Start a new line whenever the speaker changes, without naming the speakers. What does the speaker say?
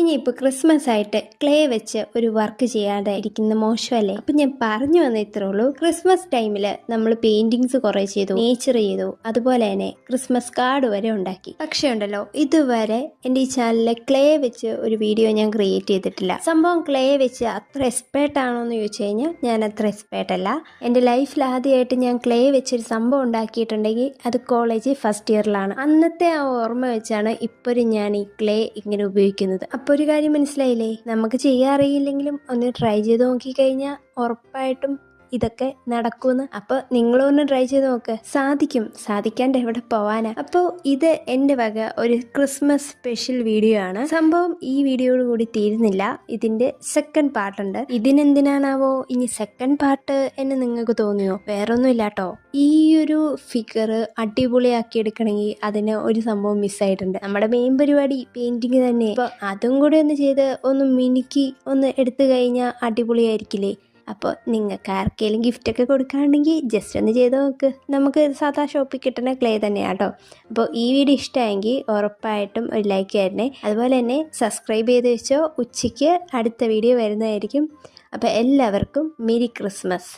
ഇനിയിപ്പോൾ ക്രിസ്മസ് ആയിട്ട് ക്ലേ വെച്ച് ഒരു വർക്ക് ചെയ്യാതായിരിക്കുന്ന മോശമല്ലേ? അപ്പം ഞാൻ പറഞ്ഞു വന്ന ഇത്രേ ഉള്ളൂ. ക്രിസ്മസ് ടൈമിൽ നമ്മൾ പെയിന്റിങ്സ് കുറേ ചെയ്തു, നേച്ചർ ചെയ്തു, അതുപോലെ തന്നെ ക്രിസ്മസ് കാർഡ് വരെ ഉണ്ടാക്കി. പക്ഷേ ഉണ്ടല്ലോ, ഇതുവരെ എൻ്റെ ഈ ചാനലിൽ ക്ലേ വെച്ച് ഒരു വീഡിയോ ഞാൻ ക്രിയേറ്റ് ചെയ്തിട്ടില്ല. സംഭവം ക്ലേ വെച്ച് അത്ര എക്സ്പേർട്ട് ആണോ എന്ന് ചോദിച്ചു കഴിഞ്ഞാൽ ഞാൻ അത്ര എക്സ്പേർട്ട് അല്ല. എൻ്റെ ലൈഫിൽ ആദ്യമായിട്ട് ഞാൻ ക്ലേ വെച്ചൊരു സംഭവം ഉണ്ടാക്കിയിട്ടുണ്ടെങ്കിൽ അത് കോളേജ് ഫസ്റ്റ് ഇയറിലാണ്. അന്നത്തെ ആ ഓർമ്മ വെച്ചാണ് ഇപ്പോഴും ഞാൻ ഈ ക്ലേ ഇങ്ങനെ ഉപയോഗിക്കുന്നത്. അപ്പോൾ ഒരു കാര്യം മനസ്സിലായില്ലേ, നമുക്ക് ചെയ്യാൻ അറിയില്ലെങ്കിലും ഒന്ന് ട്രൈ ചെയ്ത് നോക്കിക്കഴിഞ്ഞാൽ ഉറപ്പായിട്ടും ഇതൊക്കെ നടക്കുമെന്ന്. അപ്പോൾ നിങ്ങളൊന്ന് ട്രൈ ചെയ്ത് നോക്ക്, സാധിക്കും. സാധിക്കാണ്ട് എവിടെ പോവാനാ? അപ്പോൾ ഇത് എൻ്റെ വക ഒരു ക്രിസ്മസ് സ്പെഷ്യൽ വീഡിയോ ആണ്. സംഭവം ഈ വീഡിയോയോട് കൂടി തീരുന്നില്ല, ഇതിൻ്റെ സെക്കൻഡ് പാർട്ടുണ്ട്. ഇതിനെന്തിനാണാവോ ഇനി സെക്കൻഡ് പാർട്ട് എന്ന് നിങ്ങൾക്ക് തോന്നിയോ? വേറൊന്നും ഇല്ല കേട്ടോ, ഈ ഒരു ഫിഗർ അടിപൊളിയാക്കി എടുക്കണമെങ്കിൽ അതിന് ഒരു സംഭവം മിസ്സായിട്ടുണ്ട്. നമ്മുടെ മെയിൻ പരിപാടി പെയിന്റിങ് തന്നെ. അപ്പോൾ അതും കൂടെ ഒന്ന് ചെയ്ത് ഒന്ന് മിനുക്കി ഒന്ന് എടുത്തു കഴിഞ്ഞാൽ അടിപൊളിയായിരിക്കില്ലേ? അപ്പോൾ നിങ്ങൾക്ക് ആർക്കെങ്കിലും ഗിഫ്റ്റൊക്കെ കൊടുക്കുകയാണെങ്കിൽ ജസ്റ്റ് ഒന്ന് ചെയ്ത് നോക്ക്. നമുക്ക് സാധാ ഷോപ്പിൽ കിട്ടുന്ന ക്ലേ തന്നെയാണ് കേട്ടോ. അപ്പോൾ ഈ വീഡിയോ ഇഷ്ടമായെങ്കിൽ ഉറപ്പായിട്ടും ഒരു ലൈക്ക് തരണേ. അതുപോലെ തന്നെ സബ്സ്ക്രൈബ് ചെയ്ത് വെച്ചോ, ഉച്ചയ്ക്ക് അടുത്ത വീഡിയോ വരുന്നതായിരിക്കും. അപ്പോൾ എല്ലാവർക്കും മെരി ക്രിസ്മസ്.